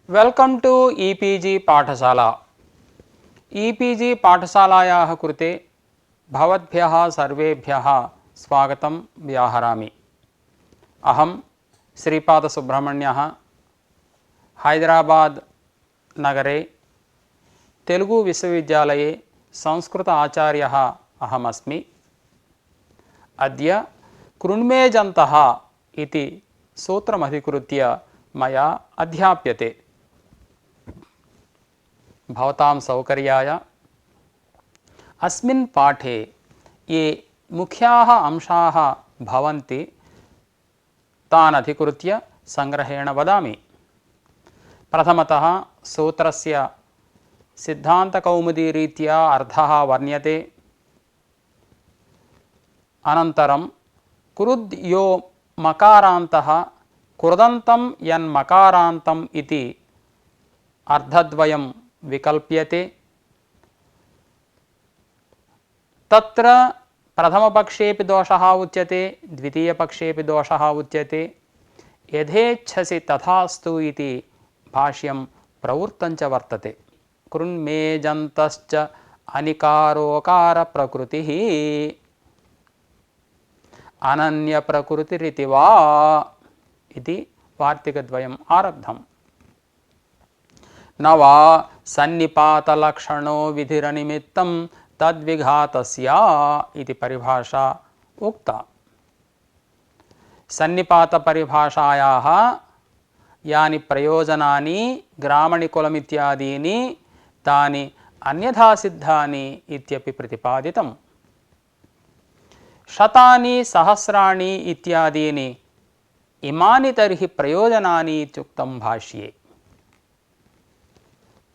Welcome to e-PG पाठशाला। E-PG पाठशालायाः कृते भवद्भ्यः सर्वेभ्यः स्वागतं व्याहरामि। अहं श्रीपादसुब्रह्मण्यः हैदराबाद नगरे तेलुगु विश्वविद्यालये संस्कृत आचार्यः अहमस्मि। अद्य कृण्मेजन्तः इति सूत्रमधिकृत्य मया अध्याप्यते। भवतां सौकर्याय अस्मिन् पाठे ये मुख्याः अंशाः भवन्ति तान् अधिकृत्य संग्रहेण वदामि। प्रथमतः सूत्रस्य सिद्धान्तकौमुदीरीत्या अर्थः वर्ण्यते। अनन्तरं कुरुद् यो मकारान्तः कुर्दन्तं यन्मकारान्तम् इति अर्थद्वयं विकल्प्यते। तत्र प्रथमपक्षेपि दोषः उच्यते, द्वितीयपक्षेपि दोषः उच्यते। यथेच्छसि तथास्तु इति भाष्यं प्रवृत्तञ्च वर्तते। कृण्मेजन्तश्च अनिकारोकारप्रकृतिः अनन्यप्रकृतिरिति वा इति वार्तिकद्वयम् आरब्धम्। न वा सन्निपातलक्षणो विधिरनिमित्तं तद्विघातस्य इति परिभाषा उक्ता। सन्निपातपरिभाषायाः यानि प्रयोजनानि ग्रामणिकुलमित्यादीनि तानि अन्यथा सिद्धानि इत्यपि प्रतिपादितम्। शतानि सहस्राणि इत्यादीनि इमानि तर्हि प्रयोजनानि इत्युक्तं भाष्ये।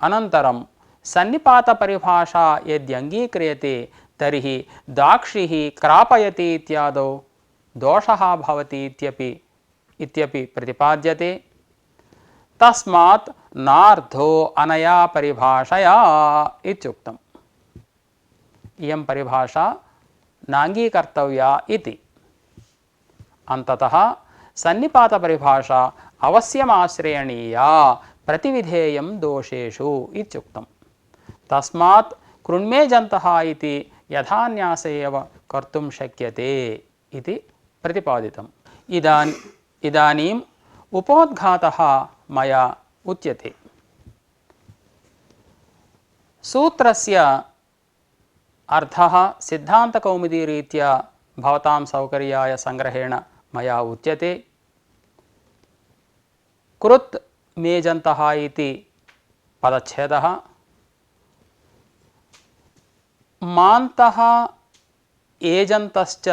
अनन्तरं सन्निपातपरिभाषा यद्यङ्गीक्रियते तर्हि दाक्षिः क्रापयति इत्यादौ दोषः भवति इत्यपि प्रतिपाद्यते। तस्मात् नार्थो अनया परिभाषया इत्युक्तम्। इयं परिभाषा नाङ्गीकर्तव्या इति। अन्ततः सन्निपातपरिभाषा अवश्यमाश्रयणीया प्रतिविधेयं दोषेषु इत्युक्तम्। तस्मात् कृण्मेजन्तः इति यथान्यास एव कर्तुं शक्यते इति प्रतिपादितम्। इदानीम् उपोद्घातः मया उच्यते। सूत्रस्य अर्थः सिद्धान्तकौमुदीरीत्या भवतां सौकर्याय संग्रहेण मया उच्यते। कृत् मेजन्तः इति पदच्छेदः मान्तः एजन्तश्च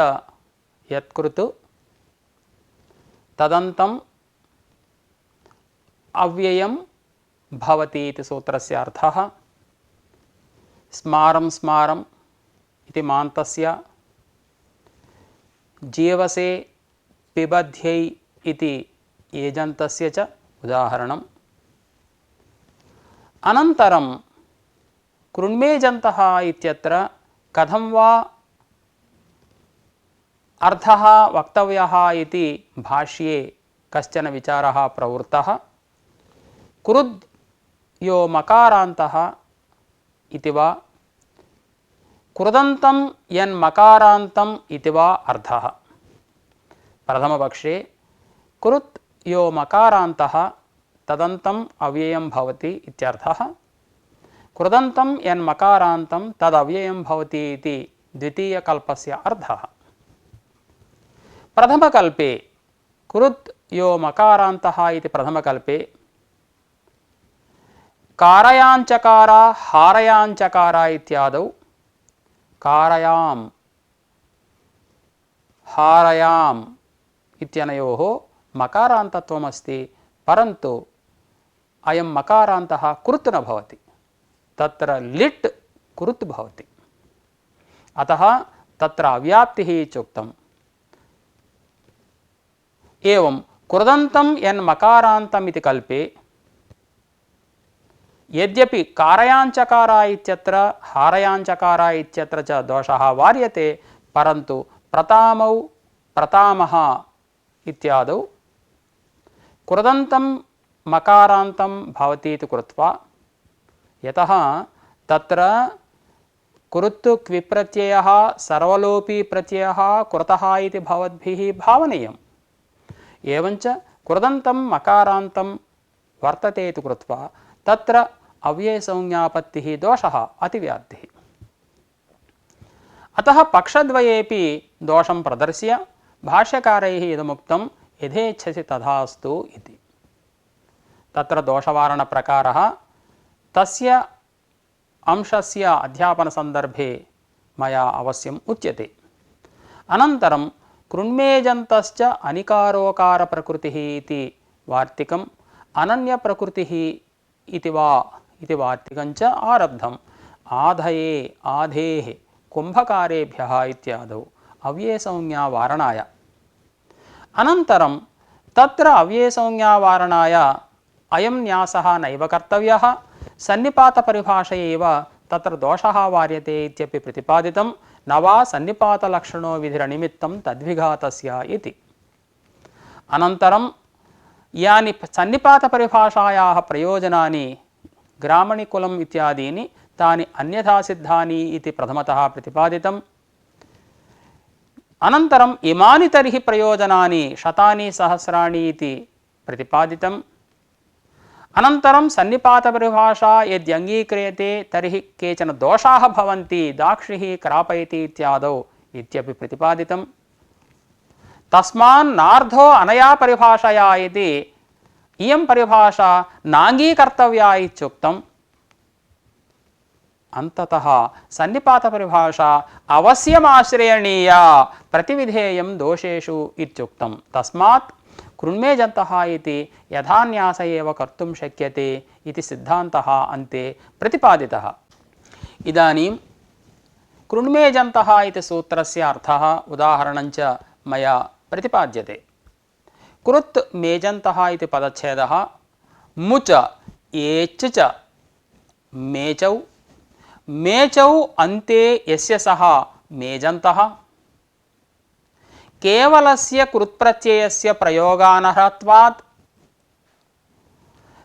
यत्कृत् तदन्तम् अव्ययं भवति इति सूत्रस्य अर्थः। स्मारं स्मारम् इति मान्तस्य, जीवसे पिबध्यै इति एजन्तस्य च उदाहरणम्। अनन्तरं कृण्मेजन्तः इत्यत्र कथं वा अर्थः वक्तव्यः इति भाष्ये कश्चन विचारः प्रवृत्तः। कुरुद् यो मकारान्तः इति वा कुर्दन्तं यन्मकारान्तम् इति वा अर्थः। प्रथमपक्षे कुरुत् यो मकारान्तः तदन्तम् अव्ययं भवति इत्यर्थः। कुर्दन्तं यन्मकारान्तं तदव्ययं भवति इति द्वितीयकल्पस्य अर्थः। प्रथमकल्पे कुरुत् यो मकारान्तः इति प्रथमकल्पे कारयाञ्चकार हारयाञ्चकार इत्यादौ कारयां हारयाम् इत्यनयोः मकारान्तत्वमस्ति, परन्तु अयं मकारान्तः कृत् न भवति, तत्र लिट् कृत् भवति। अतः तत्र अव्याप्तिः इत्युक्तम्। एवं कुर्दन्तं यन्मकारान्तम् इति कल्पे यद्यपि कारयाञ्चकार इत्यत्र हारयाञ्चकार इत्यत्र च दोषः वार्यते, परन्तु प्रतामौ प्रतामः इत्यादौ कुर्दन्तं मकारान्तं भवति इति कृत्वा, यतः तत्र कुरुत् क्विप्रत्ययः सर्वलोपी प्रत्ययः कुरतः इति भवद्भिः भावनीयम्। एवञ्च कुर्दन्तं मकारान्तं वर्तते इति कृत्वा तत्र अव्ययसंज्ञापत्तिः दोषः अतिव्याप्तिः। अतः पक्षद्वयेपि दोषं प्रदर्श्य भाष्यकारैः इदमुक्तं यथेच्छसि तथास्तु इति। तत्र दोषवारणप्रकारः तस्य अंशस्य अध्यापनसन्दर्भे मया अवश्यम् उच्यते। अनन्तरं कृण्मेजन्तश्च अनिकारोकारप्रकृतिः इति वार्तिकम्, अनन्यप्रकृतिः इति वा इति वार्तिकञ्च आरब्धम्। आधये आधेः कुम्भकारेभ्यः इत्यादौ अव्ययसंज्ञावारणाय। अनन्तरं तत्र अव्ययसंज्ञावारणाय अयं न्यासः नैव कर्तव्यः, सन्निपातपरिभाषयैव तत्र दोषः वार्यते इत्यपि प्रतिपादितं। न वा सन्निपातलक्षणो विधिरनिमित्तं तद्विघातस्य इति। अनन्तरं यानि सन्निपातपरिभाषायाः प्रयोजनानि ग्रामणिकुलम् इत्यादीनि तानि अन्यथा सिद्धानि इति प्रथमतः प्रतिपादितम्। अनन्तरम् इमानि तर्हि प्रयोजनानि शतानि सहस्राणि इति प्रतिपादितम्। अनन्तरं सन्निपातपरिभाषा यद्यङ्गीक्रियते तर्हि केचन दोषाः भवन्ति, दाक्षिः क्रापयति इत्यादौ इत्यपि प्रतिपादितम्। तस्मान्नार्धो अनया परिभाषया इति इयं परिभाषा नाङ्गीकर्तव्या इत्युक्तम्। अन्ततः सन्निपातपरिभाषा अवश्यमाश्रयणीया, प्रतिविधेयं दोषेषु इत्युक्तम्। तस्मात् कृण्मेजन्तः इति यथान्यास एव कर्तुं शक्यते इति सिद्धान्तः अन्ते प्रतिपादितः। इदानीं कृण्मेजन्तः इति सूत्रस्य अर्थः उदाहरणञ्च मया प्रतिपाद्यते। कृत् मेजन्तः इति पदच्छेदः मुच एच् च मेचौ, मेचौ अन्ते यस्य सः मेजन्तः, केवलस्य कृत्प्रत्ययस्य प्रयोगानर्हत्वात्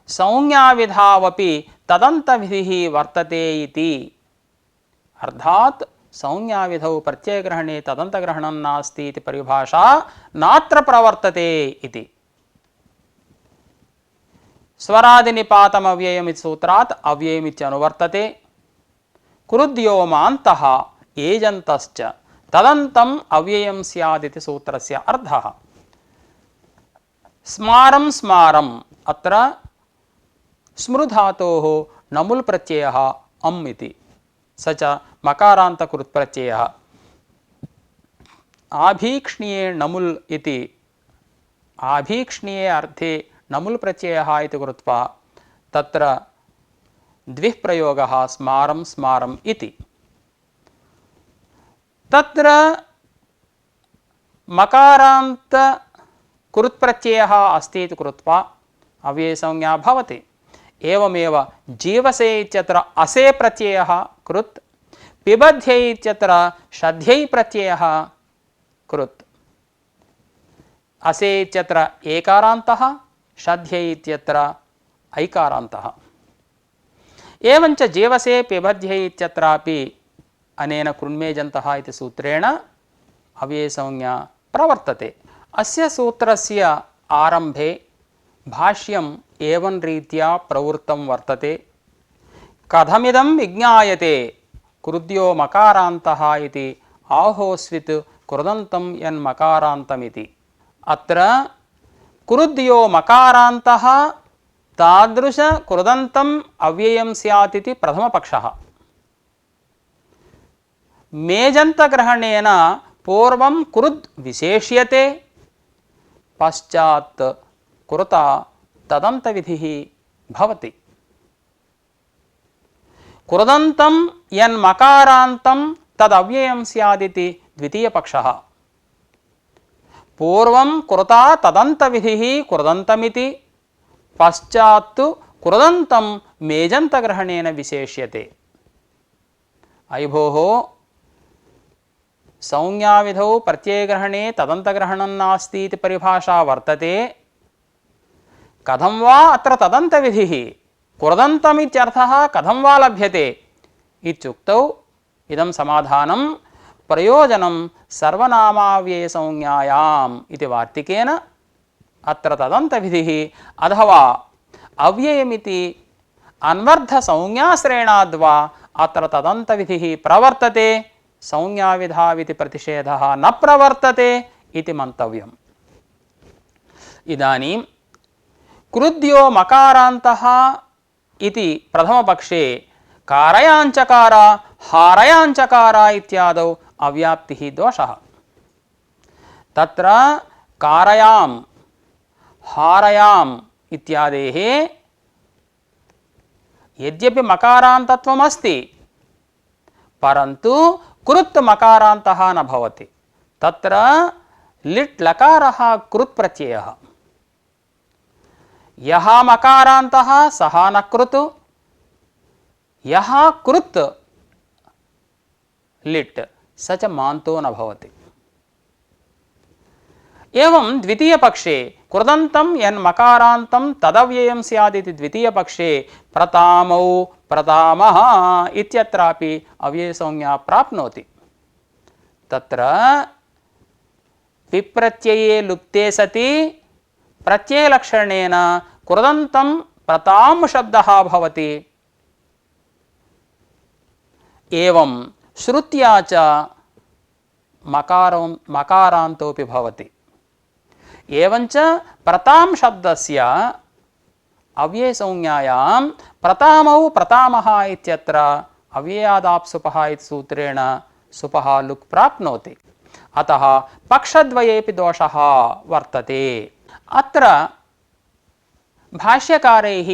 संज्ञाविधावपि तदन्तविधिः वर्तते इति। अर्थात् संज्ञाविधौ प्रत्ययग्रहणे तदन्तग्रहणं नास्ति इति परिभाषा नात्र प्रवर्तते इति। स्वरादिनिपातमव्ययमिति सूत्रात् अव्ययमित्यनुवर्तते। कृद्योमान्तः एजन्तश्च तदन्तम् अव्ययं स्यादिति सूत्रस्य अर्थः। स्मारं स्मारम् अत्र स्मृधातोः नमुल् प्रत्ययः अम् इति, स च मकारान्तकृत्प्रत्ययः। आभीक्ष्णीये नमुल् इति, आभीक्ष्णीये अर्थे नमुल् प्रत्ययः इति कृत्वा तत्र द्विः प्रयोगः स्मारं स्मारम् इति। तत्र मकारान्त कृत्प्रत्ययः अस्ति इति कृत्वा अव्ययसंज्ञा भवति। एवमेव जीवसे इत्यत्र असे प्रत्ययः कृत्, पिबध्यै इत्यत्र शध्यै प्रत्ययः कृत्। असे इत्यत्र एकारान्तः, शध्यै इत्यत्र ऐकारान्तः। एवञ्च जीवसे पिबध्यै इत्यत्रापि अनेन कृण्मेजन्तः इति सूत्रेण अव्ययसंज्ञा प्रवर्तते। अस्य सूत्रस्य आरम्भे भाष्यम् एवं रीत्या प्रवृत्तं वर्तते। कथमिदं विज्ञायते कृद्यो मकारान्तः इति आहोस्वित् कृदन्तं यन्मकारान्तमिति। अत्र कृद्यो मकारान्तः तादृश कृदन्तम् अव्ययं स्यात् इति प्रथमपक्षः। मेजन्तग्रहणेन पूर्वं कृद् विशेष्यते, पश्चात् कृता तदन्तविधिः भवति। कृदन्तं यन्मकारान्तं तदव्ययं स्यादिति द्वितीयपक्षः। पूर्वं कृता तदन्तविधिः कृदन्तमिति, पश्चात् कृदन्तं मेजन्तग्रहणेन विशेष्यते। अयि भोः, संज्ञाविधौ प्रत्ययग्रहणे तदन्तग्रहणं नास्ति इति परिभाषा वर्तते। कथं वा अत्र तदन्तविधिः कृदन्तमित्यर्थः कथं वा लभ्यते इत्युक्तौ इदं समाधानं प्रयोजनं सर्वनामाव्ययसंज्ञायाम् इति वार्तिकेन अत्र तदन्तविधिः अथवा अव्ययमिति अन्वर्थसंज्ञाश्रयणाद्वा अत्र तदन्तविधिः प्रवर्तते, संज्ञाविधाविति प्रतिषेधः न प्रवर्तते इति मन्तव्यम्। इदानीं क्रुद्यो मकारान्तः इति प्रथमपक्षे कारयाञ्चकार हारयाञ्चकार इत्यादौ अव्याप्तिः दोषः। तत्र कारयां हारयाम् इत्यादेः यद्यपि मकारान्तत्वम् अस्ति परन्तु कृत् मकारान्तः न भवति। तत्र लिट् लकारः कृत् प्रत्ययः, यः मकारान्तः सः न कृत्, यः कृत् लिट् स च मान्तो न भवति। एवं द्वितीयपक्षे कृदन्तं यन्मकारान्तं तदव्ययं स्यात् इति द्वितीयपक्षे प्रतामौ प्रतामः इत्यत्रापि अव्ययसंज्ञा प्राप्नोति। तत्र विप्रत्यये लुप्ते सति प्रत्ययलक्षणेन कृदन्तं प्रताम शब्दः भवति। एवं श्रुत्या च मकारान्तोऽपि भवति। एवञ्च प्रताम शब्दस्य अव्ययसंज्ञायां प्रतामौ प्रतामः इत्यत्र अव्ययादाप्सुपः इति सूत्रेण सुपः लुक् प्राप्नोति। अतः पक्षद्वयेपि दोषः वर्तते। अत्र भाष्यकारैः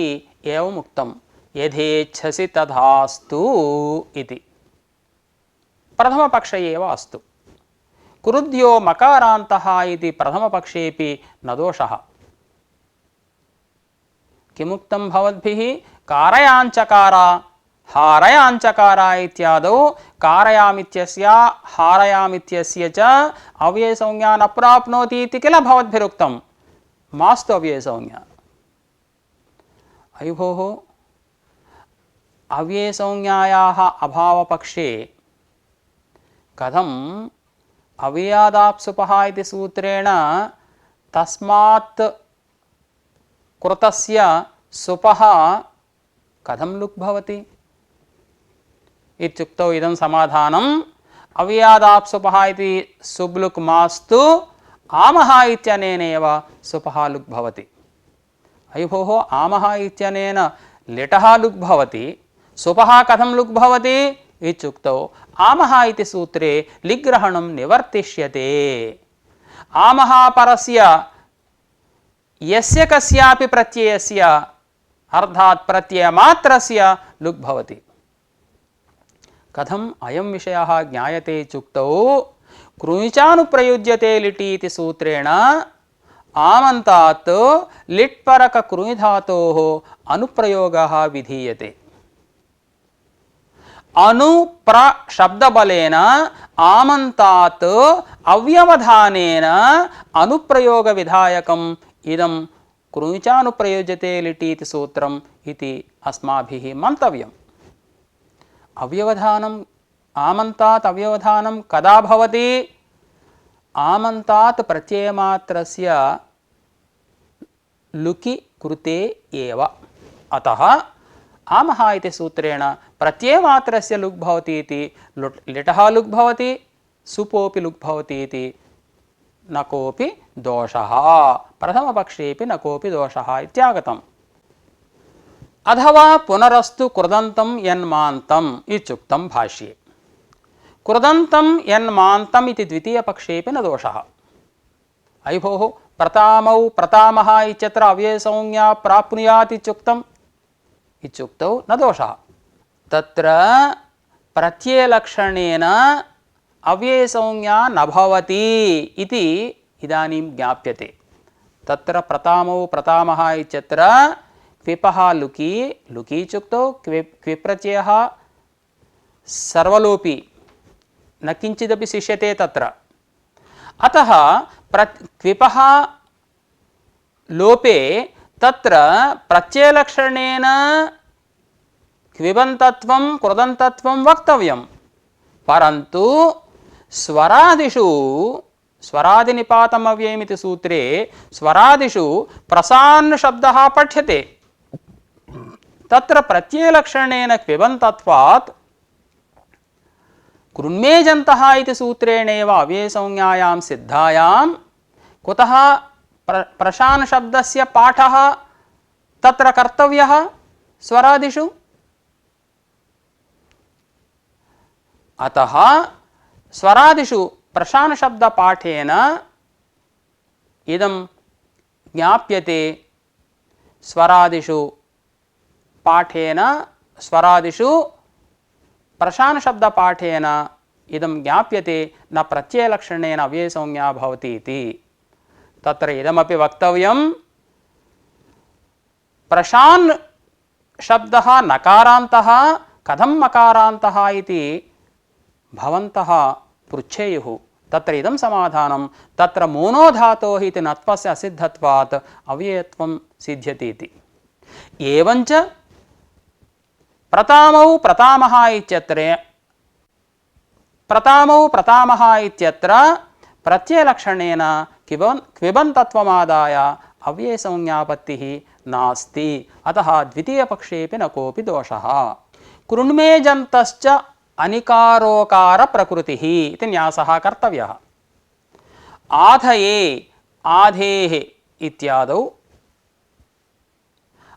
एवम् उक्तं यथेच्छसि तथास्तु इति। प्रथमपक्ष एव अस्तु। क्रुद्यो मकारान्तः इति प्रथमपक्षेपि न दोषः। किमुक्तं भवद्भिः? कारयाञ्चकार हारयाञ्चकार इत्यादौ कारयामित्यस्य हारयामित्यस्य च अव्ययसंज्ञा न प्राप्नोति इति किल भवद्भिरुक्तं? मास्तु अव्ययसंज्ञा। अयि भोः, अव्ययसंज्ञायाः अभावपक्षे कथम् अव्ययादाप्सुपः इति सूत्रेण तस्मात् कृतस्य सुपः कथं लुक् भवति इत्युक्तौ इदं समाधानम् अव्ययादाप्सुपः इति सुब्लुक् मास्तु आमः इत्यनेनैव सुपः लुक् भवति। अयि भोः, आमः इत्यनेन लिटः लुक् भवति, सुपः कथं लुक् भवति इत्युक्तौ आमः इति सूत्रे लिग्रहणं निवर्तिष्यते। आमः परस्य यस्य कस्यापि प्रत्ययस्य अर्थात् प्रत्ययमात्रस्य लुक् भवति। कथम् अयं विषयः ज्ञायते इत्युक्तौ कृञ्चानुप्रयुज्यते लिटि इति सूत्रेण आमन्तात् लिट्परक कृञ्धातोः अनुप्रयोगः विधीयते। अनुप्र शब्दबलेन आमन्तात् अव्यवधानेन अनुप्रयोग विधायकम् इदं कृञ्चानुप्रयुज्यते लिटि इति सूत्रम् इति अस्माभिः मन्तव्यम्। अव्यवधानम् आमन्तात् अव्यवधानं कदा भवति? आमन्तात् प्रत्ययमात्रस्य लुकि कृते एव। अतः आमः इति सूत्रेण प्रत्ययमात्रस्य लुक् भवति इति लिटः लुक् भवति, सुपोपि लुक् भवति इति न कोऽपि दोषः। प्रथमपक्षेपि न कोऽपि दोषः इत्यागतम्। अथवा पुनरस्तु कृदन्तं यन्मान्तम् इत्युक्तं भाष्ये। कृदन्तं यन्मान्तम् इति द्वितीयपक्षेपि न दोषः। अयि भोः, प्रतामौ प्रतामः इत्यत्र अव्ययसंज्ञा प्राप्नुयात् इत्युक्तौ न दोषः। तत्र प्रत्ययलक्षणेन अव्ययसंज्ञा न भवति इति इदानीं ज्ञाप्यते। तत्र प्रतामौ प्रतामः इत्यत्र क्विपः लुकि लुकि इत्युक्तौ क्विप्रत्ययः सर्वलोपी न किञ्चिदपि शिष्यते तत्र। अतः क्विपः लोपे तत्र प्रत्ययलक्षणेन क्विबन्तत्वं कृदन्तत्वं वक्तव्यं, परन्तु स्वरादिषु स्वरादिनिपातम् अव्ययमिति सूत्रे स्वरादिषु प्रसान्न शब्दः पठ्यते। तत्र प्रत्ययलक्षणेन क्विबन्तत्वात् कृन्मेजन्तः इति सूत्रेणेव अव्ययसंज्ञायां सिद्धायां कुतः प्रशान शब्दस्य पाठः तत्र कर्तव्यः स्वरादिषु? अतः स्वरादिषु प्रशान शब्द पाठेन इदं ज्ञाप्यते, स्वरादिषु पाठेन स्वरादिषु प्रशान शब्द पाठेन इदं ज्ञाप्यते न प्रत्ययलक्षणेन अव्ययसंज्ञा भवति इति। तत्र इदमपि वक्तव्यं, प्रशान शब्दः नकारान्तः कथं मकारान्तः इति भवन्तः पृच्छेयुः। तत्र इदं समाधानं, तत्र मोनो धातोः इति नत्वस्य असिद्धत्वात् अव्ययत्वं सिद्ध्यति इति। एवञ्च प्रथमौ प्रतामः इत्यत्र प्रत्ययलक्षणेन क्विबन्तत्वमादाय अव्ययसंज्ञापत्तिः नास्ति। अतः द्वितीयपक्षेऽपि न कोऽपि दोषः। कृण्मेजन्तश्च अनिकारोकार प्रकृतिः इति न्यासः कर्तव्यः। आधये आधेः इत्यादौ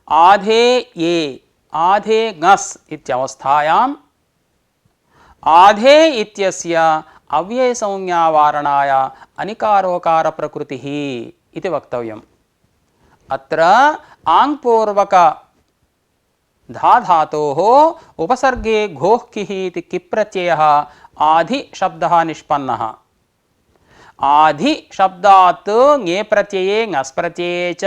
आधे ये आधे ङस् इत्यवस्थायाम् आधे इत्यस्य अव्ययसंज्ञावारणाय अनिकारोकार प्रकृतिः इति वक्तव्यम्। अत्र आङ्पूर्वक धातोः उपसर्गे घोः किः इति किप्रत्ययः आधि शब्दः निष्पन्नः। आधि शब्दात् ङे प्रत्यये ङस् प्रत्यये च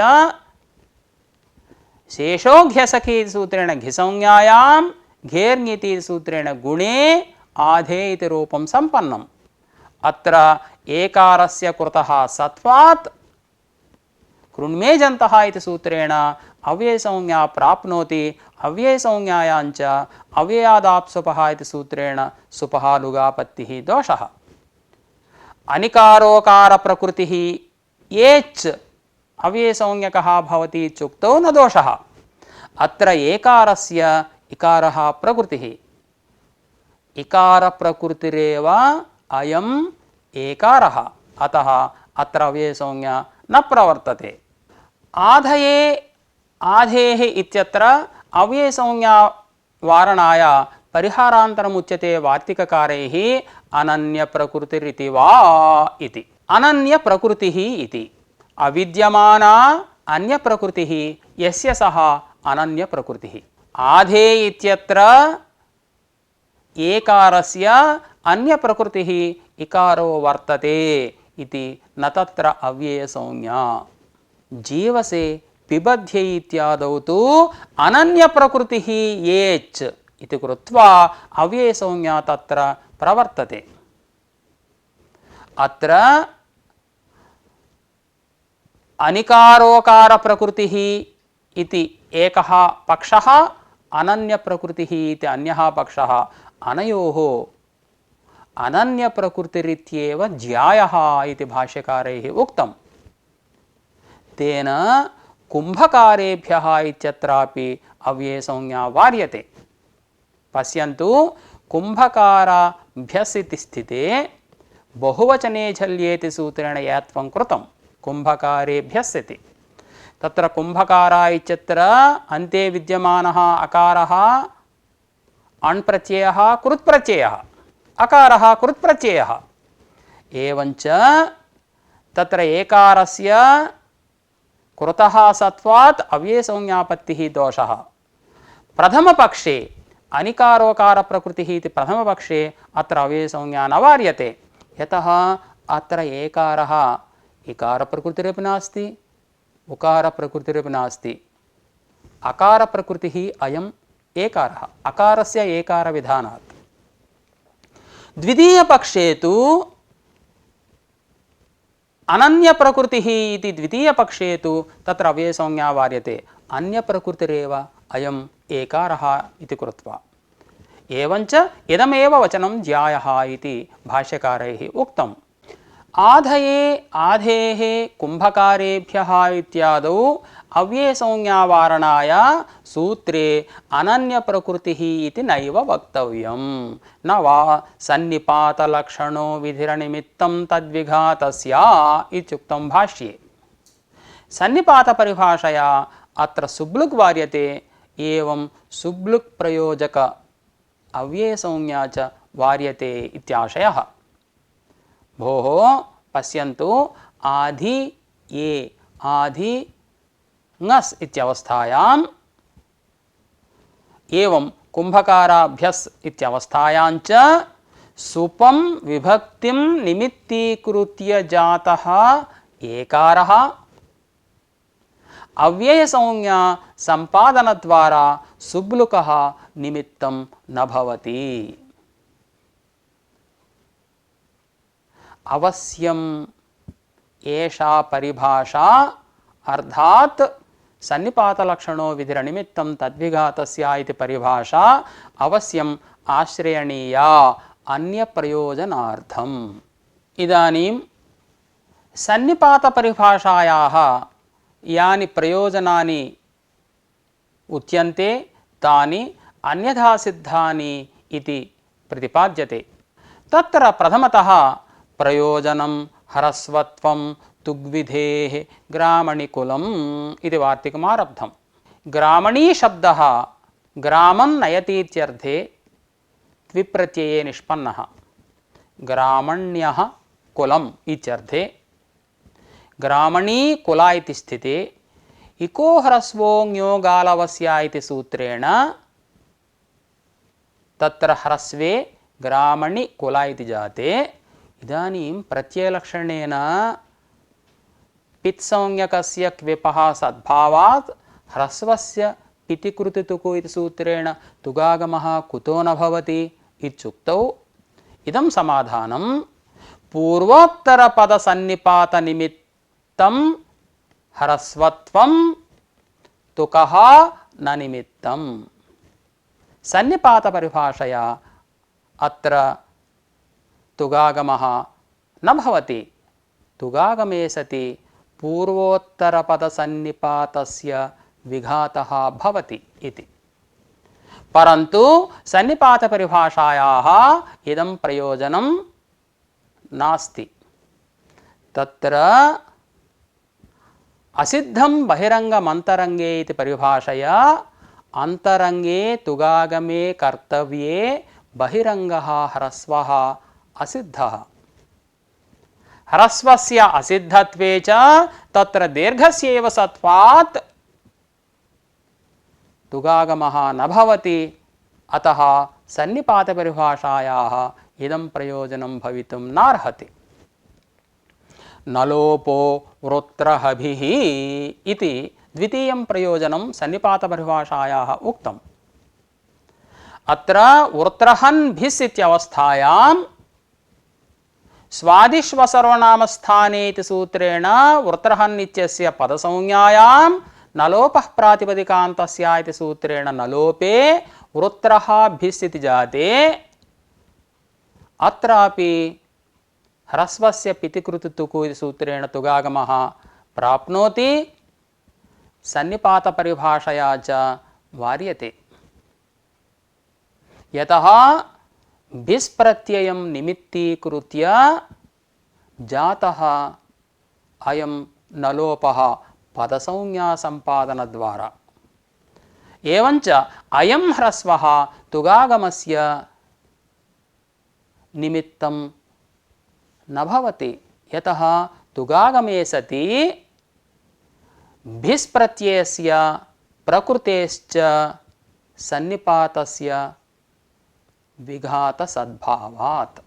शेषो घ्यसखि सूत्रेण घिसंज्ञायां घेर्ङिति सूत्रेण गुणे आधे इति रूपं सम्पन्नम्। अत्र एकारस्य कृतः सत्वात् कृण्मेजन्तः इति सूत्रेण अव्ययसंज्ञा प्राप्नोति। अव्ययसंज्ञायाञ्च अव्ययादाप्सुपः इति सूत्रेण सुपः लुगापत्तिः दोषः। अनिकारोकार प्रकृतिः एच् अव्ययसंज्ञकः भवति इत्युक्तौ न दोषः। अत्र एकारस्य इकारः प्रकृतिः, इकार प्रकृतिरेव अयम् एकारः, अतः अत्र अव्ययसंज्ञा न प्रवर्तते। आधये आधेः इत्यत्र अव्ययसंज्ञा वारणाय परिहारान्तरमुच्यते वार्तिककारैः अनन्यप्रकृतिरिति वा इति। अनन्यप्रकृतिः इति अविद्यमाना अन्यप्रकृतिः यस्य सः अनन्यप्रकृतिः। आधे इत्यत्र एकारस्य अन्यप्रकृतिः इकारो वर्तते इति न तत्र अव्ययसंज्ञा। जीवसे पिबध्यै इत्यादौ तु अनन्यप्रकृतिः एच् इति कृत्वा अव्ययसंज्ञा तत्र प्रवर्तते। अत्र अनिकारोकार प्रकृतिः इति एकः पक्षः, अनन्यप्रकृतिः इति अन्यः पक्षः। अनयोः अनन्यप्रकृतिरित्येव ज्यायः इति भाष्यकारैः उक्तम्। तेन कुम्भकारेभ्यः इत्यत्रापि अव्ययसंज्ञा वार्यते। पश्यन्तु, कुम्भकाराभ्यस् इति स्थिते बहुवचने झल्येति सूत्रेण यत्वं कृतं कुम्भकारेभ्यस् इति। तत्र कुम्भकार इत्यत्र अन्ते विद्यमानः अकारः अण् प्रत्ययः कृत् प्रत्ययः, अकारः कृत् प्रत्ययः। एवञ्च तत्र एकारस्य कृतः सत्वात् अव्ययसंज्ञापत्तिः दोषः। प्रथमपक्षे अनिकारोकार प्रकृतिः इति प्रथमपक्षे अत्र अव्ययसंज्ञा न वार्यते। यतः अत्र एकारः इकारप्रकृतिरपि नास्ति, उकारप्रकृतिरपि नास्ति। अकारप्रकृतिः अयम् एकारः, अकारस्य एकारविधानात्। द्वितीयपक्षे तु अनन्यप्रकृतिः इति द्वितीयपक्षे तु तत्र अव्ययसंज्ञा वार्यते। अन्यप्रकृतिरेव अयम् एकारः इति कृत्वा। एवञ्च इदमेव वचनं ज्यायः इति भाष्यकारैः उक्तम्। आधये आधेः कुम्भकारेभ्यः इत्यादौ अव्ययसंज्ञावारणाय सूत्रे अनन्यप्रकृतिः इति नैव वक्तव्यं। न वा सन्निपातलक्षणो विधिरनिमित्तं तद्विघातस्य इत्युक्तं भाष्ये। सन्निपातपरिभाषया अत्र सुब्लुक् वार्यते। एवं सुब्लुक् प्रयोजक अव्ययसंज्ञा च वार्यते इत्याशयः। भोः पश्यन्तु, आधि ये आधि ङस् इत्यवस्थायाम् एवं कुम्भकाराभ्यस् इत्यवस्थायाञ्च सुपं विभक्तिं निमित्तीकृत्य जातः एकारः अव्ययसंज्ञा संपादनद्वारा सुब्लुकः निमित्तं न भवति। अवश्यम् एषा परिभाषा अर्थात् सन्निपातलक्षणो विधिरनिमित्तं तद्विघातस्य इति परिभाषा अवश्यम् आश्रयणीया अन्यप्रयोजनार्थम्। इदानीं सन्निपातपरिभाषायाः यानि प्रयोजनानि उच्यन्ते तानि अन्यथा सिद्धानि इति प्रतिपाद्यते। तत्र प्रथमतः प्रयोजनं ह्रस्वत्वं तुग्विधेः ग्रामणिकुलम् इति वार्तिकमारब्धम्। ग्रामणी शब्दः ग्रामं नयतीत्यर्थे द्विप्रत्यये निष्पन्नः। ग्रामण्यः कुलम् इत्यर्थे ग्रामणी कुला इति स्थिते इको ह्रस्वो ङो गालवस्य इति सूत्रेण तत्र ह्रस्वे ग्रामणि कुला इति जाते। इदानीं प्रत्ययलक्षणेन पित्संज्ञकस्य क्विपः सद्भावात् ह्रस्वस्य पितिकृतितुकु इति सूत्रेण तुगागमः कुतो न भवति इत्युक्तौ इदं समाधानं पूर्वोत्तरपदसन्निपातनिमित्तं ह्रस्वत्वं तुकः न निमित्तं। सन्निपातपरिभाषया अत्र तुगागमः न भवति। तुगागमे सति पूर्वोत्तरपदसन्निपातस्य विघातः भवति इति। परन्तु सन्निपातपरिभाषायाः इदं प्रयोजनं नास्ति। तत्र असिद्धं बहिरङ्गमन्तरङ्गे इति परिभाषया अन्तरङ्गे तुगागमे कर्तव्ये बहिरङ्गः ह्रस्वः असिद्धः। ह्रस्वस्य असिद्धत्वे च तत्र दीर्घस्यैव सत्वात् तुगागमः न भवति। अतः सन्निपातपरिभाषायाः इदं प्रयोजनं भवितुं नार्हति। नलोपो वृत्रहभिः इति द्वितीयं प्रयोजनं सन्निपातपरिभाषायाः उक्तम्। अत्र वृत्रहन् भिस् इत्यवस्थायां स्वादिश्वसर्वनामस्थाने इति सूत्रेण वृत्रहन् इत्यस्य पदसंज्ञायां नलोपः प्रातिपदिकान्तस्य इति सूत्रेण नलोपे वृत्रः भिस् इति जाते। अत्रापि ह्रस्वस्य पितिकृतितुकु इति सूत्रेण तुगागमः प्राप्नोति। सन्निपातपरिभाषया च वार्यते। यतः भिस् प्रत्ययं निमित्तीकृत्य जातः अयं नलोपः पदसंज्ञा संपादनद्वारा। एवञ्च अयं ह्रस्वः तुगागमस्य निमित्तं न भवति। यतः तुगागमे सति भिस् प्रत्ययस्य प्रकृतेश्च सन्निपातस्य विघातसद्भावात्।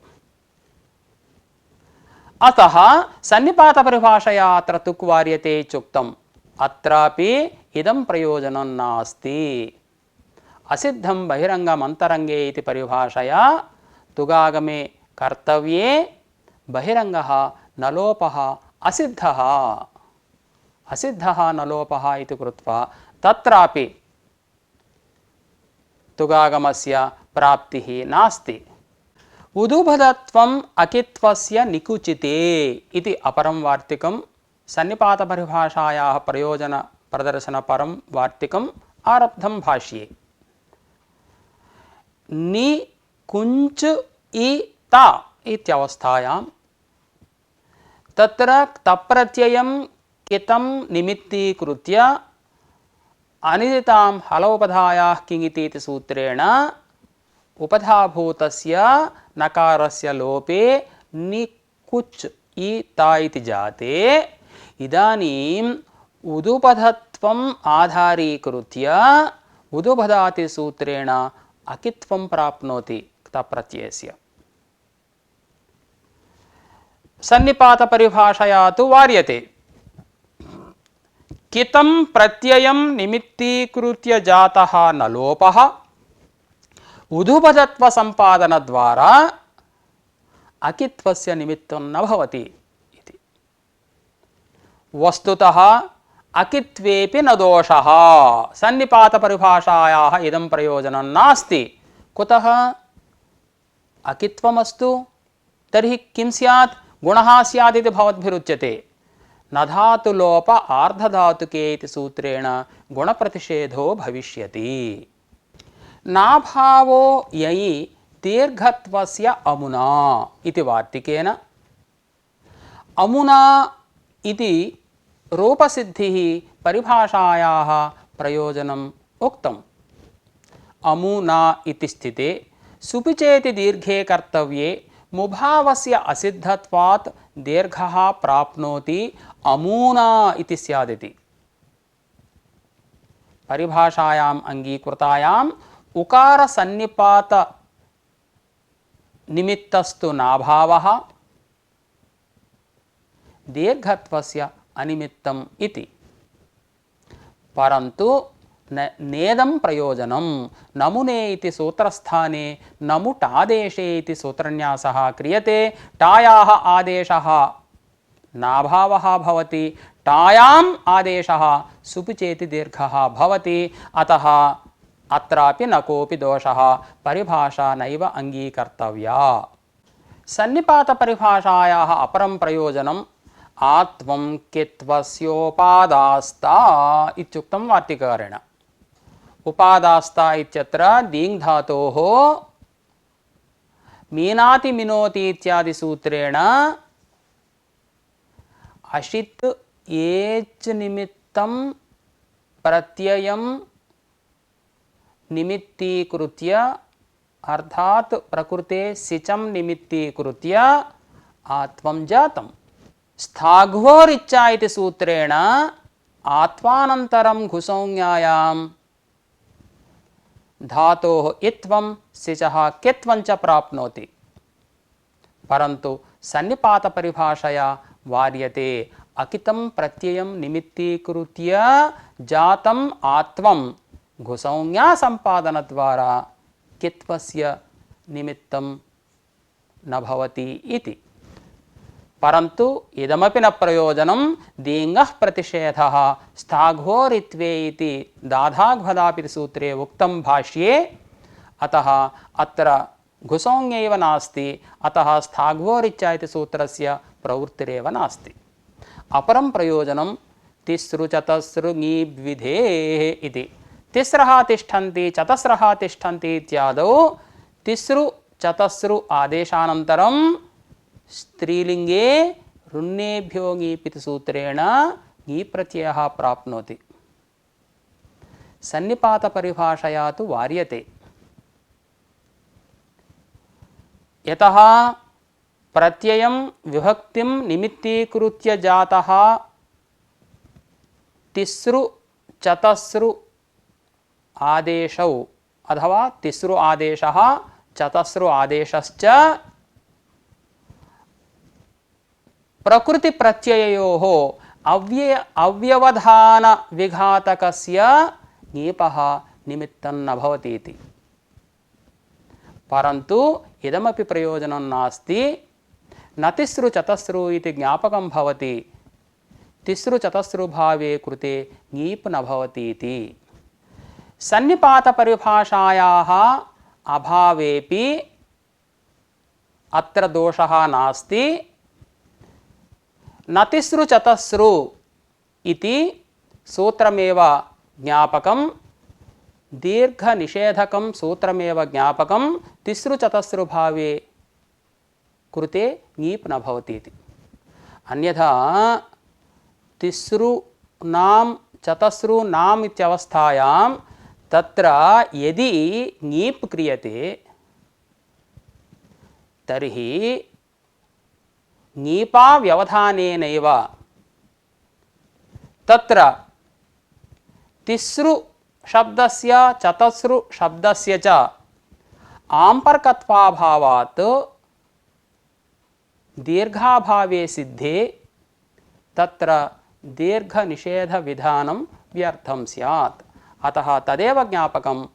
अतः सन्निपातपरिभाषया अत्र तुक् वार्यते इत्युक्तम्। अत्रापि इदं प्रयोजनं नास्ति। असिद्धं बहिरङ्गमन्तरङ्गे इति परिभाषया तुगागमे कर्तव्ये बहिरङ्गः नलोपः असिद्धः असिद्धः न लोपः इति कृत्वा तत्रापि तुगागमस्य प्राप्तिः नास्ति। उदुभदत्वम् अकित्वस्य निकुचिते इति अपरं वार्तिकं सन्निपातपरिभाषायाः प्रयोजनप्रदर्शनपरं वार्तिकम् आरब्धं भाष्ये। नि कुञ्च इ ता इत्यवस्थायां तत्र तप्रत्ययं कितं निमित्तीकृत्य अनिदितां हलोपधायाः किङिति इति सूत्रेण उपधाभूतस्य नकारस्य लोपे निकुच् इ ता इति जाते इदानीम् उदुपधत्वम् आधारीकृत्य उदुपधाति सूत्रेण अकित्वं प्राप्नोति क्तप्रत्ययस्य। सन्निपातपरिभाषया तु वार्यते कितं प्रत्ययं निमित्तीकृत्य जातः न लोपः उदुपधत्व संपादनद्वारा अकित्वस्य निमित्तं न भवति इति। वस्तुतः अकित्वेपि न दोषः सन्निपातपरिभाषायाः इदं प्रयोजनं नास्ति। कुतः अकित्वमस्तु तर्हि किं स्यात् गुणः स्यात् इति भवद्भिरुच्यते। न धातुलोप आर्धधातुके इति सूत्रेण गुणप्रतिषेधो भविष्यति। नाभावो ययि दीर्घत्वस्य अमुना इति वार्तिकेन अमुना इति रूपसिद्धिः परिभाषायाः प्रयोजनम् उक्तम्। अमुना इति स्थिते सुपिचेति दीर्घे कर्तव्ये मुभावस्य असिद्धत्वात् दीर्घः प्राप्नोति अमूना इति स्यादिति। परिभाषायाम् अंगीकृतायाम् उकार सन्निपात निमित्तस्तु नाभावः दीर्घत्वस्य अनिमित्तम् इति। परन्तु नेदं प्रयोजनं नमुने इति सूत्रस्थाने नमुटादेशे इति सूत्रन्यासः क्रियते। टायाः आदेशः नाभावः भवति, टायाम् आदेशः सुपिचेति दीर्घः भवति। अतः अत्रापि न कोऽपि दोषः, परिभाषा नैव अङ्गीकर्तव्या। सन्निपातपरिभाषायाः अपरं प्रयोजनम् आत्वं कित्वस्योपादास्ता इत्युक्तं वार्तिकारेण। उपादास्ता इत्यत्र दीङ् धातोः मीनाति मिनोति इत्यादि सूत्रेण अशित् एच् निमित्तं प्रत्ययं निमित्तीकृत्य अर्थात् प्रकृते सिचं निमित्तीकृत्य आत्वं जातम्। स्थाघ्वोरिच्चा इति सूत्रेण आत्वानन्तरं घुसौज्ञायां धातोः इत्वं सिचः कित्वं च प्राप्नोति। परन्तु सन्निपातपरिभाषया वार्यते अकितं प्रत्ययं निमित्तीकृत्य जातम् आत्वं घुसौज्ञा संपादनद्वारा कित्वस्य निमित्तं न भवति इति। परन्तु इदमपि न प्रयोजनं दीङ्गः प्रतिषेधः स्थाघ्वोरित्वे इति दाधाघ्वदापि सूत्रे उक्तं भाष्ये। अतः अत्र घुसौञ्यैव नास्ति, अतः स्थाघ्वोरिच्चा इति सूत्रस्य प्रवृत्तिरेव नास्ति। अपरं प्रयोजनं तिसृ चतसृ ङीद्विधेः इति। तिस्रः तिष्ठन्ति चतस्रः तिष्ठन्ति इत्यादौ तिसृ चतसृ आदेशानन्तरं स्त्रीलिंगे ऋन्नेभ्यो ङीपिति सूत्रेण ङी प्रत्ययः प्राप्नोति। सन्निपातपरिभाषया तु वार्यते यतः प्रत्ययं विभक्तिं निमित्तीकृत्य जातः तिसृ चतसृ आदेशौ अथवा तिसृ आदेशः चतसृ आदेशश्च प्रकृति प्रत्यययोः अव्यवधान विघातकस्य ङीपः निमित्तं न भवति इति। परन्तु इदमपि प्रयोजनं नास्ति। न तिसृ चतसृ इति ज्ञापकं भवति, तिसृ चतस्रु भावे कृते ङीप् न भवति इति। सन्निपातपरिभाषायाः अभावेपि अत्र दोषः नास्ति। न तिसृ चतस्रु इति सूत्रमेव ज्ञापकं, दीर्घनिषेधकं सूत्रमेव ज्ञापकं, तिसृ चतस्रु भावे कृते ङीप् न भवति इति। अन्यथा तिसृणां चतस्रूणाम् इत्यवस्थायां तत्र यदि ङीप् क्रियते तर्हि ङीपाव्यवधानेनैव तत्र तिसृ शब्दस्य चतस्रु शब्दस्य च आम्पर्कत्वाभावात् दीर्घाभावे सिद्धे तत्र दीर्घनिषेधविधानं व्यर्थं स्यात्। अतः तदेव ज्ञापकम्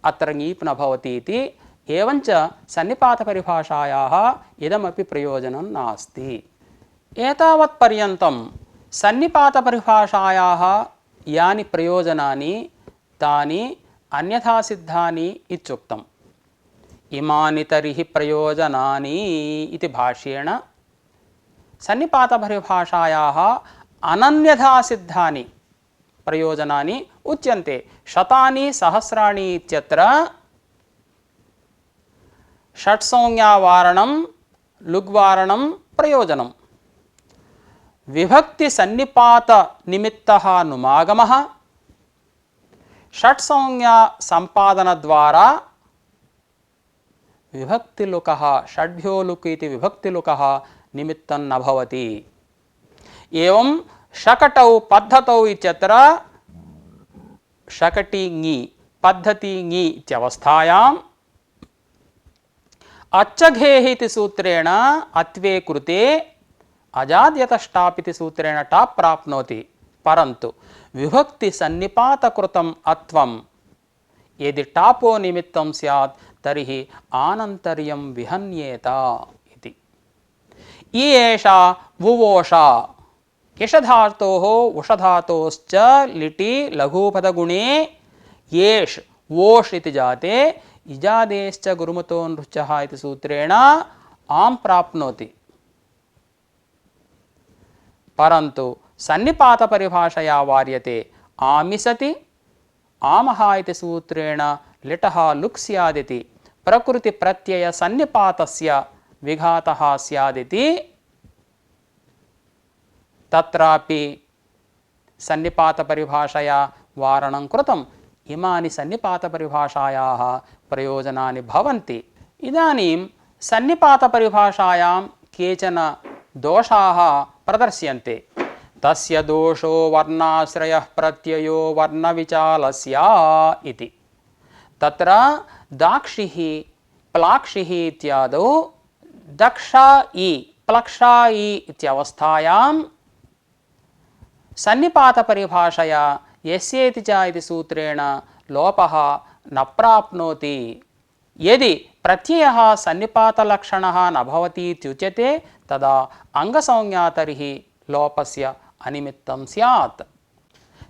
अत्र ङीप् न भवति इति। एवञ्च सन्निपातपरिभाषायाः इदमपि प्रयोजनं नास्ति। एतावत्पर्यन्तं सन्निपातपरिभाषायाः यानि प्रयोजनानि तानि अन्यथा सिद्धानि इत्युक्तम्। इमानि तर्हि प्रयोजनानि इति भाष्येण सन्निपातपरिभाषायाः अनन्यथा सिद्धानि प्रयोजनानि उच्यन्ते। शतानि सहस्राणि इत्यत्र षट्संज्ञावारणं लुग्वारणं प्रयोजनं, विभक्तिसन्निपातनिमित्तः नुमागमः, षट्संज्ञा संपादनद्वारा विभक्तिलुकः, षड्भ्यो लुक् इति विभक्तिलुकः निमित्तं न भवति। एवं शकटौ पद्धतौ इत्यत्र शकटि ङि पद्धति ङि इत्यवस्थायाम् अच्छघेः इति सूत्रेण अत्वे कृते अजाद्यतष्टाप् इति सूत्रेण टाप् प्राप्नोति। परन्तु विभक्तिसन्निपातकृतम् अत्वं यदि टापो निमित्तं स्यात् तर्हि आनन्तर्यं विहन्येत इति। इ एषा वुवोषा यशधातोः उषधातोश्च लिटि लघुपदगुणे येष् वोष् इति जाते इजादेश्च गुरुमतो नृचः इति सूत्रेण आम् प्राप्नोति। परन्तु सन्निपातपरिभाषया वार्यते आमिसति आमः इति सूत्रेण लिटः लुक् स्यादिति प्रकृतिप्रत्ययसन्निपातस्य विघातः स्यादिति तत्रापि सन्निपातपरिभाषया वारणं कृतम्। इमानि सन्निपातपरिभाषायाः प्रयोजनानि भवन्ति। इदानीं सन्निपातपरिभाषायां केचन दोषाः प्रदर्श्यन्ते। तस्य दोषो वर्णाश्रयः प्रत्ययो वर्णविचालस्य इति। तत्र दाक्षिः प्लाक्षिः इत्यादौ दक्षा इ प्लक्षा इ इत्यवस्थायां सन्निपातपरिभाषया यस्येति च इति सूत्रेण लोपः न प्राप्नोति। यदि प्रत्ययः सन्निपातलक्षणः न भवति इत्युच्यते तदा अङ्गसंज्ञा तर्हि लोपस्य अनिमित्तं स्यात्।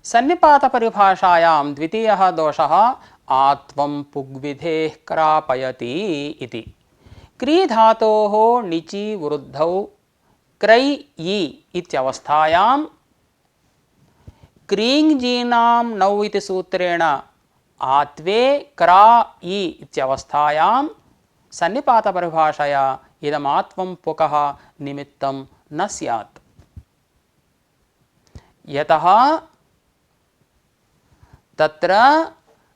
सन्निपातपरिभाषायां द्वितीयः दोषः आत्वं पुग्विधेः क्रापयति इति। क्री धातोः णिचि वृद्धौ क्रै इ इत्यवस्थायां क्रीङ्जीनां नौ इति सूत्रेण आत्वे क्रा इ इत्यवस्थायां सन्निपातपरिभाषया इदमात्वं पुकः निमित्तं न स्यात्। यतः तत्र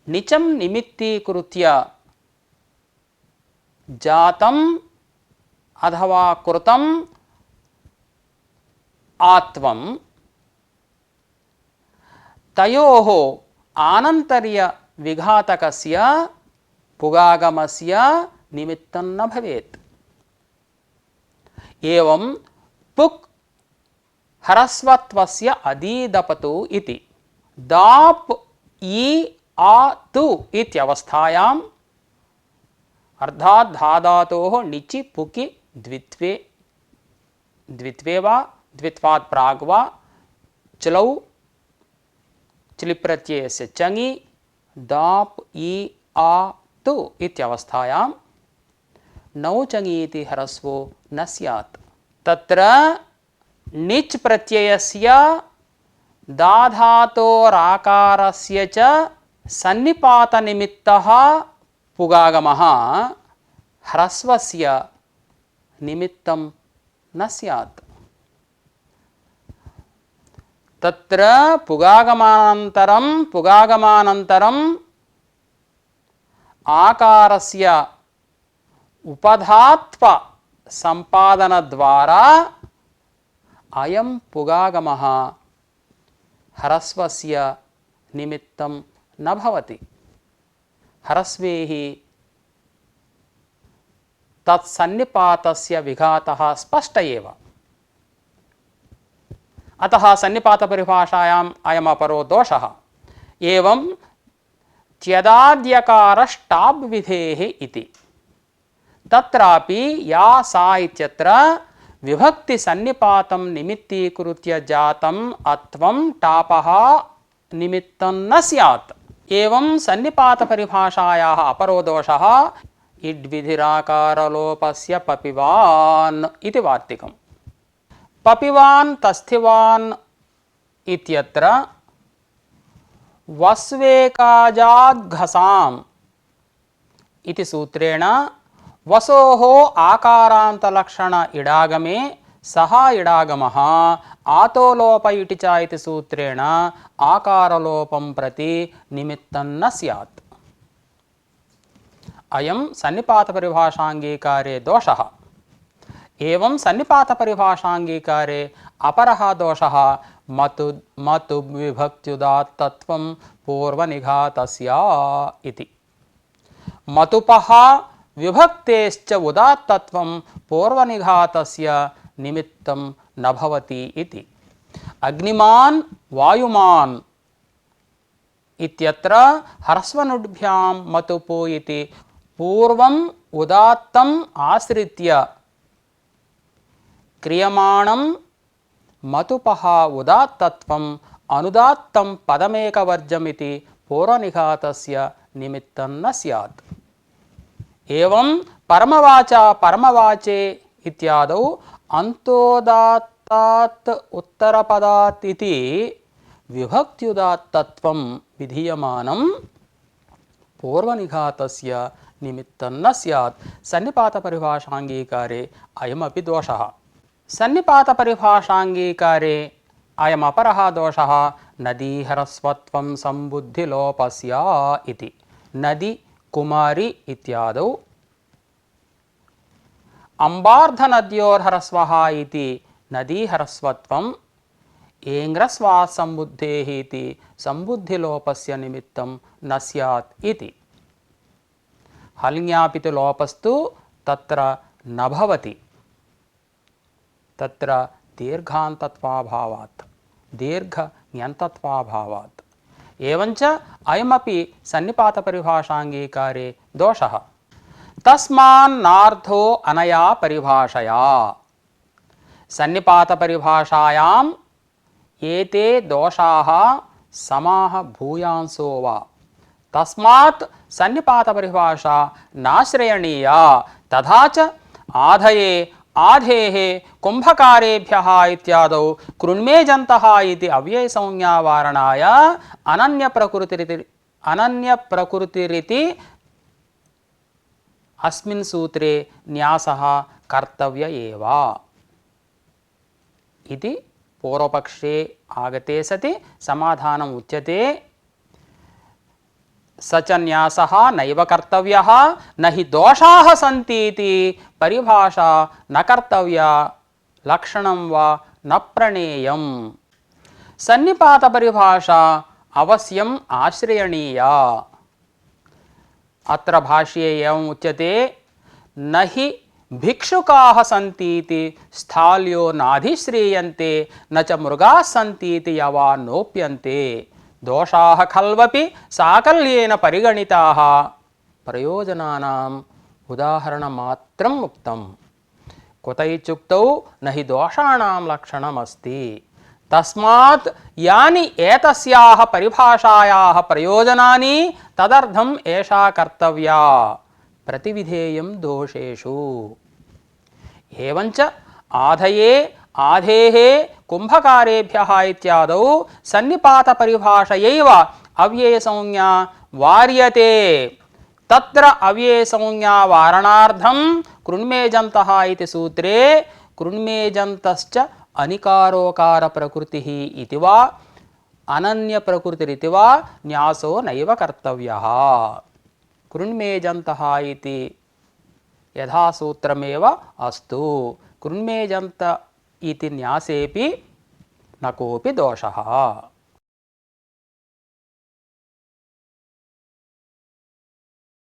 णिचं निमित्तीकृत्य जातम् अथवा कृतम् आत्वं तयोः आनन्तर्य विघातकस्य पुगागमस्य निमित्तं न भवेत्। एवं पुक् ह्रस्वत्वस्य अदीदपतु इति। दाप् इ आ तु इत्यवस्थायाम् अर्थात् धाधातोः णिचि पुकि द्वित्वे वा द्वित्वात् प्राग् वा च्लौ च्लिप्रत्ययस्य चङि दाप् इ आ तु इत्यवस्थायां नौचङि इति ह्रस्वो न स्यात्। तत्र णिच् प्रत्ययस्य दाधातोराकारस्य च सन्निपातनिमित्तः पुगागमः ह्रस्वस्य निमित्तं न स्यात्। तत्र पुगागमानन्तरं आकारस्य उपधात्व संपादनद्वारा अयं पुगागमः ह्रस्वस्य निमित्तं न भवति। ह्रस्वैः तत्सन्निपातस्य विघातः स्पष्ट एव। अतः सन्निपातपरिभाषायाम् अयम् अपरो दोषः। एवं त्यदाद्यकारष्टाब् विधेः इति। तत्रापि या सा इत्यत्र विभक्ति सन्निपातं निमित्तीकृत्य जातम् अत्वं टापः निमित्तं न स्यात्। एवं सन्निपातपरिभाषायाः अपरो दोषः इड्विधिराकारलोपस्य पपिवान् इति वार्तिकम्। पपिवान् तस्थिवान् इत्यत्र वस्वेकाजाद्घसाम् इति सूत्रेण वसोः आकारान्तलक्षण इडागमे सः इडागमः आतोलोप इति च इति सूत्रेण आकारलोपं प्रति निमित्तं न स्यात्। अयं सन्निपातपरिभाषाङ्गीकारे दोषः। एवं सन्निपातपरिभाषाङ्गीकारे अपरः दोषः मतु विभक्त्युदात्तत्वं पूर्वनिघातस्य इति। मतुपः विभक्तेश्च उदात्तत्वं पूर्वनिघातस्य निमित्तं न भवति इति। अग्निमान् वायुमान् इत्यत्र ह्रस्वनुड्भ्यां मतुपु इति पूर्वम् उदात्तम् आश्रित्य क्रियमाणं मतुपः उदात्तत्वम् अनुदात्तं पदमेकवर्जमिति पूर्वनिघातस्य निमित्तं न स्यात्। एवं परमवाचा परमवाचे इत्यादौ अन्तोदात्तात् उत्तरपदात् इति विभक्त्युदात्तत्वं विधीयमानं पूर्वनिघातस्य निमित्तं न स्यात्। सन्निपातपरिभाषाङ्गीकारे अयमपि दोषः। सन्निपातपरिभाषाङ्गीकारे अयमपरः दोषः नदीह्रस्वत्वं सम्बुद्धिलोपस्य इति। नदी कुमारी इत्यादौ अम्बार्धनद्योर्ह्रस्वः इति नदीह्रस्वत्वम् एङ्ग्रस्वात् सम्बुद्धेः इति सम्बुद्धिलोपस्य निमित्तं न स्यात् इति। हल्ङ्यापितु लोपस्तु तत्र न भवति। तत्र दीर्घान्तत्वाभावात् दीर्घञन्तत्वाभावात्। एवञ्च अयमपि सन्निपातपरिभाषाङ्गीकारे दोषः। तस्मान्नार्थो अनया परिभाषया। सन्निपातपरिभाषायाम् एते दोषाः समाः भूयांसो वा। तस्मात् सन्निपातपरिभाषा नाश्रयणीया। तथा च आधये आधेः कुम्भकारेभ्यः इत्यादौ कृण्मेजन्तः इति अव्ययसंज्ञावारणाय अनन्यप्रकृतिरिति अस्मिन् सूत्रे न्यासः कर्तव्य एव इति पूर्वपक्षे आगते सति समाधानम् उच्यते। स च न्यासः नैव कर्तव्यः न हि दोषाः सन्ति इति परिभाषा न कर्तव्या लक्षणं वा न प्रणेयम्। सन्निपातपरिभाषा अवश्यम् आश्रयणीया। अत्र भाष्ये एवम् उच्यते न हि भिक्षुकाः सन्ति इति स्थाल्यो नाधिश्रीयन्ते न च मृगाः सन्ति इति यवा नोप्यन्ते। दोषाः खल्वपि साकल्येन परिगणिताः प्रयोजनानाम् उदाहरणमात्रम् उक्तम्। कुत इत्युक्तौ न हि दोषाणां लक्षणमस्ति। तस्मात् यानि एतस्याः परिभाषायाः प्रयोजनानि तदर्थम् एषा कर्तव्या प्रतिविधेयं दोषेषु। एवञ्च आधये आधेः कुम्भकारेभ्यः इत्यादौ सन्निपातपरिभाषयैव अव्ययसंज्ञा वार्यते। तत्र अव्ययसंज्ञा वारणार्थं कृण्मेजन्तः इति सूत्रे कृण्मेजन्तश्च अनिकारोकार प्रकृतिः इति वा अनन्य प्रकृतिरिति वा न्यासो नैव कर्तव्यः। कृण्मेजन्तः इति यथा सूत्रमेव अस्तु, कृण्मेजन्त इति न्यासेपि न कोऽपि दोषः।